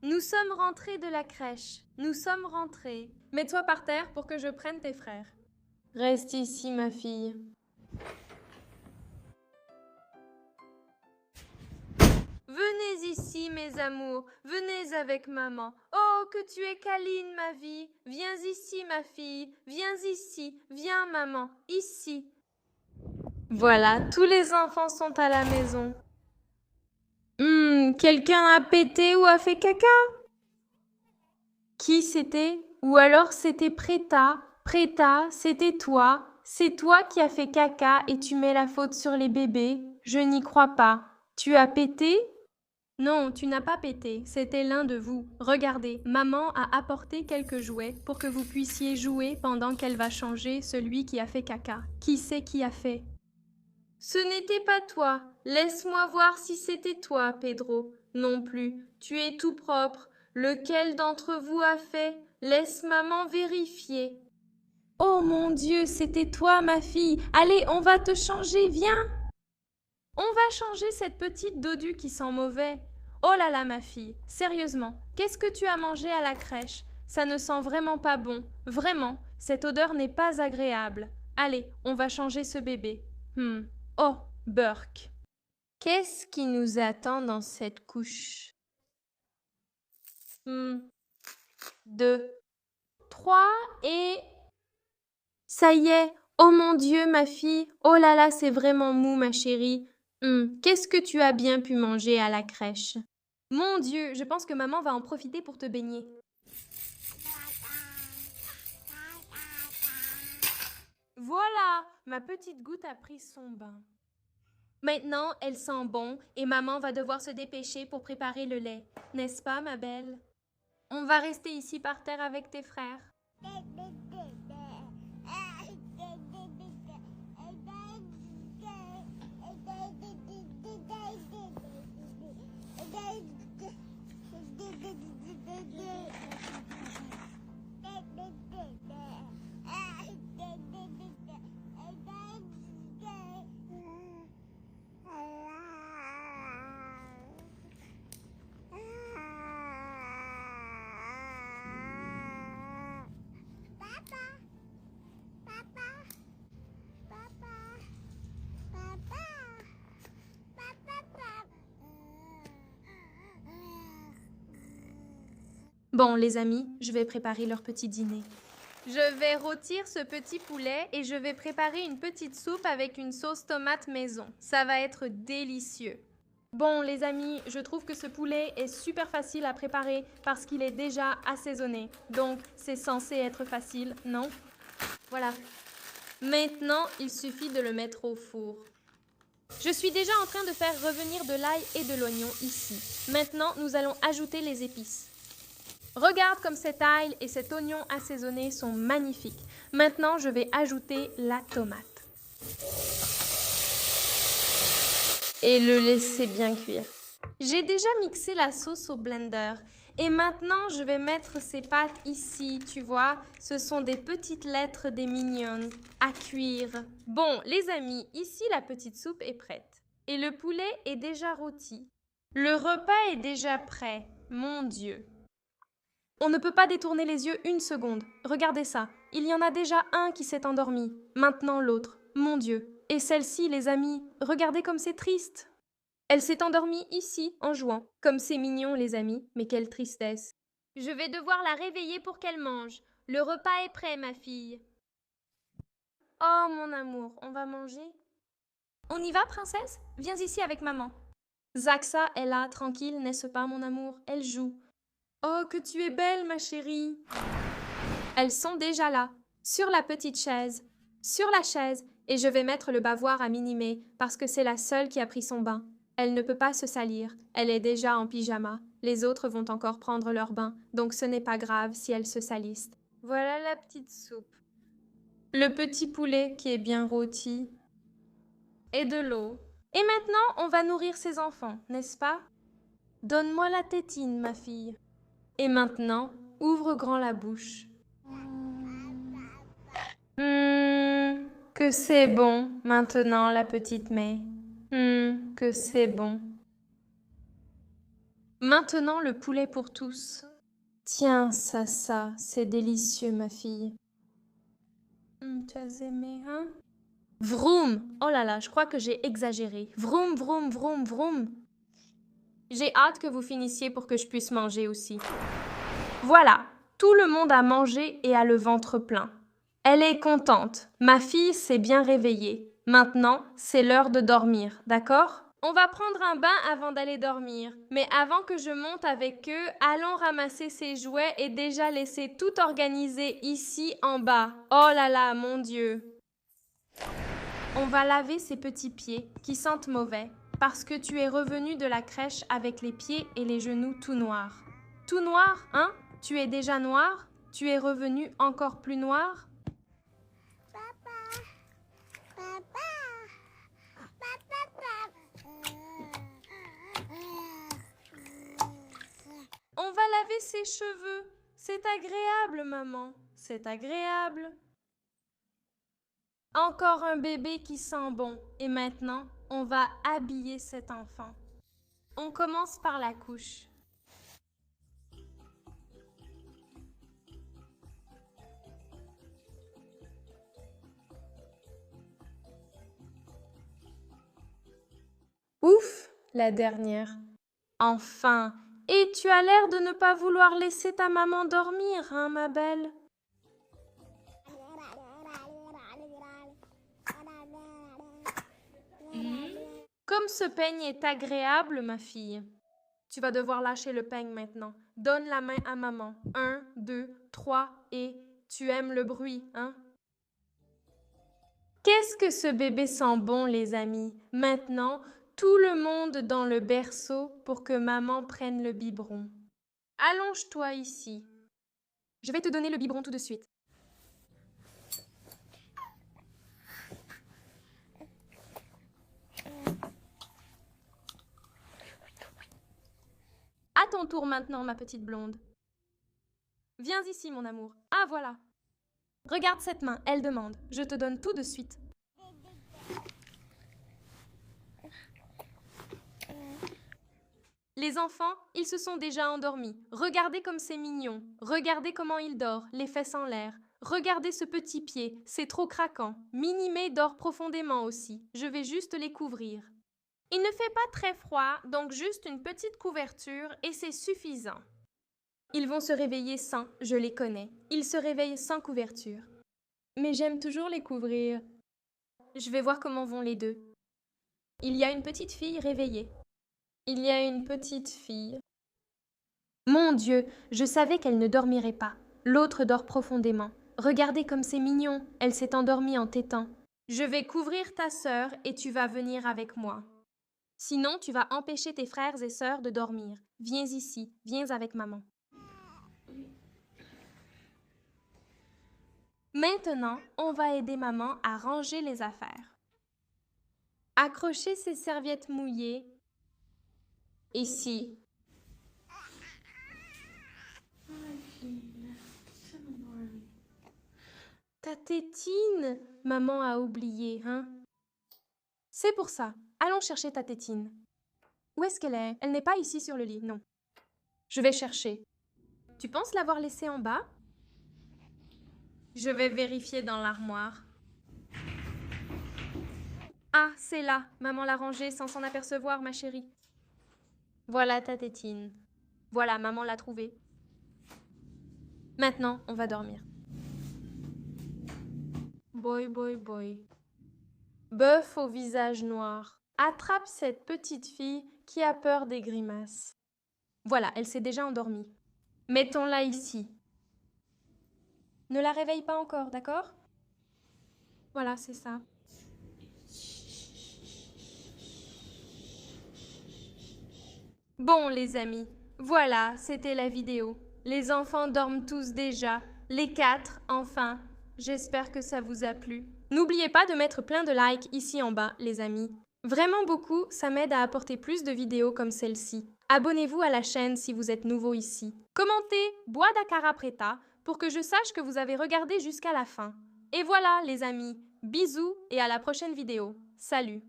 Nous sommes rentrés de la crèche. Nous sommes rentrés. Mets-toi par terre pour que je prenne tes frères. Reste ici, ma fille. Venez ici, mes amours. Venez avec maman. Oh, que tu es câline, ma vie. Viens ici, ma fille. Viens ici. Viens, maman. Ici. Voilà, tous les enfants sont à la maison. Quelqu'un a pété ou a fait caca? Qui c'était? Ou alors c'était Préta. Préta, c'était toi. C'est toi qui as fait caca et tu mets la faute sur les bébés. Je n'y crois pas. Tu as pété? Non, tu n'as pas pété. C'était l'un de vous. Regardez, maman a apporté quelques jouets pour que vous puissiez jouer pendant qu'elle va changer celui qui a fait caca. Qui c'est qui a fait? Ce n'était pas toi. Laisse-moi voir si c'était toi, Pedro. Non plus. Tu es tout propre. Lequel d'entre vous a fait? Laisse maman vérifier. Oh mon Dieu, c'était toi, ma fille. Allez, on va te changer, viens. On va changer cette petite dodue qui sent mauvais. Oh là là, ma fille, sérieusement, qu'est-ce que tu as mangé à la crèche? Ça ne sent vraiment pas bon. Vraiment, cette odeur n'est pas agréable. Allez, on va changer ce bébé. Oh, Burke. Qu'est-ce qui nous attend dans cette couche? 2, 3 et... Ça y est. Oh mon Dieu, ma fille. Oh là là, c'est vraiment mou, ma chérie. Qu'est-ce que tu as bien pu manger à la crèche? Mon Dieu, je pense que maman va en profiter pour te baigner. Voilà, ma petite goutte a pris son bain. Maintenant, elle sent bon et maman va devoir se dépêcher pour préparer le lait. N'est-ce pas, ma belle? On va rester ici par terre avec tes frères. Bon, les amis, je vais préparer leur petit dîner. Je vais rôtir ce petit poulet et je vais préparer une petite soupe avec une sauce tomate maison. Ça va être délicieux. Bon, les amis, je trouve que ce poulet est super facile à préparer parce qu'il est déjà assaisonné. Donc, c'est censé être facile, non? Voilà. Maintenant, il suffit de le mettre au four. Je suis déjà en train de faire revenir de l'ail et de l'oignon ici. Maintenant, nous allons ajouter les épices. Regarde comme cet ail et cet oignon assaisonné sont magnifiques. Maintenant, je vais ajouter la tomate. Et le laisser bien cuire. J'ai déjà mixé la sauce au blender. Et maintenant, je vais mettre ces pâtes ici, tu vois. Ce sont des petites lettres des mignonnes à cuire. Bon, les amis, ici la petite soupe est prête. Et le poulet est déjà rôti. Le repas est déjà prêt. Mon Dieu. On ne peut pas détourner les yeux une seconde. Regardez ça. Il y en a déjà un qui s'est endormi. Maintenant l'autre. Mon Dieu. Et celle-ci, les amis, regardez comme c'est triste. Elle s'est endormie ici, en jouant. Comme c'est mignon, les amis, mais quelle tristesse. Je vais devoir la réveiller pour qu'elle mange. Le repas est prêt, ma fille. Oh, mon amour, on va manger? On y va, princesse? Viens ici avec maman. Zaxa est là, tranquille, n'est-ce pas, mon amour? Elle joue. Oh, que tu es belle, ma chérie. Elles sont déjà là, sur la petite chaise. Sur la chaise, et je vais mettre le bavoir à Minimé, parce que c'est la seule qui a pris son bain. Elle ne peut pas se salir, elle est déjà en pyjama. Les autres vont encore prendre leur bain, donc ce n'est pas grave si elles se salissent. Voilà la petite soupe. Le petit poulet qui est bien rôti. Et de l'eau. Et maintenant, on va nourrir ses enfants, n'est-ce pas? Donne-moi la tétine, ma fille. Et maintenant, ouvre grand la bouche. Que c'est bon, maintenant, la petite May. Que c'est bon. Maintenant, le poulet pour tous. Tiens, ça, c'est délicieux, ma fille. Tu as aimé, hein? Vroom! Oh là là, je crois que j'ai exagéré. Vroom, vroom, vroom, vroom. J'ai hâte que vous finissiez pour que je puisse manger aussi. Voilà, tout le monde a mangé et a le ventre plein. Elle est contente. Ma fille s'est bien réveillée. Maintenant, c'est l'heure de dormir, d'accord? On va prendre un bain avant d'aller dormir. Mais avant que je monte avec eux, allons ramasser ces jouets et déjà laisser tout organiser ici en bas. Oh là là, mon Dieu! On va laver ces petits pieds qui sentent mauvais parce que tu es revenu de la crèche avec les pieds et les genoux tout noirs. Tout noir, hein? Tu es déjà noir? Tu es revenu encore plus noir? On va laver ses cheveux. C'est agréable, maman. C'est agréable. Encore un bébé qui sent bon. Et maintenant, on va habiller cet enfant. On commence par la couche. Ouf, la dernière. Enfin, et tu as l'air de ne pas vouloir laisser ta maman dormir, hein, ma belle? Comme ce peigne est agréable, ma fille. Tu vas devoir lâcher le peigne maintenant. Donne la main à maman. 1, 2, 3 et tu aimes le bruit, hein? Qu'est-ce que ce bébé sent bon, les amis? Maintenant, tout le monde dans le berceau pour que maman prenne le biberon. Allonge-toi ici. Je vais te donner le biberon tout de suite. À ton tour maintenant, ma petite blonde. Viens ici, mon amour. Ah, voilà. Regarde cette main, elle demande. Je te donne tout de suite. Les enfants, ils se sont déjà endormis. Regardez comme c'est mignon. Regardez comment il dort, les fesses en l'air. Regardez ce petit pied, c'est trop craquant. Minimé dort profondément aussi. Je vais juste les couvrir. Il ne fait pas très froid, donc juste une petite couverture et c'est suffisant. Ils vont se réveiller sans, je les connais. Ils se réveillent sans couverture. Mais j'aime toujours les couvrir. Je vais voir comment vont les deux. Il y a une petite fille réveillée. Il y a une petite fille. Mon Dieu, je savais qu'elle ne dormirait pas. L'autre dort profondément. Regardez comme c'est mignon. Elle s'est endormie en tétant. Je vais couvrir ta sœur et tu vas venir avec moi. Sinon, tu vas empêcher tes frères et sœurs de dormir. Viens ici, viens avec maman. Maintenant, on va aider maman à ranger les affaires. Accrochez ces serviettes mouillées ici. Ta tétine, maman a oublié, hein? C'est pour ça. Allons chercher ta tétine. Où est-ce qu'elle est? Elle n'est pas ici sur le lit, non. Je vais chercher. Tu penses l'avoir laissée en bas? Je vais vérifier dans l'armoire. Ah, c'est là. Maman l'a rangée sans s'en apercevoir, ma chérie. Voilà ta tétine. Voilà, maman l'a trouvée. Maintenant, on va dormir. Boy, boy, boy. Bœuf au visage noir. Attrape cette petite fille qui a peur des grimaces. Voilà, elle s'est déjà endormie. Mettons-la ici. Ne la réveille pas encore, d'accord? Voilà, c'est ça. Bon, les amis, voilà, c'était la vidéo. Les enfants dorment tous déjà. Les 4, enfin. J'espère que ça vous a plu. N'oubliez pas de mettre plein de likes ici en bas, les amis. Vraiment beaucoup, ça m'aide à apporter plus de vidéos comme celle-ci. Abonnez-vous à la chaîne si vous êtes nouveau ici. Commentez « Bois da preta » pour que je sache que vous avez regardé jusqu'à la fin. Et voilà, les amis. Bisous et à la prochaine vidéo. Salut!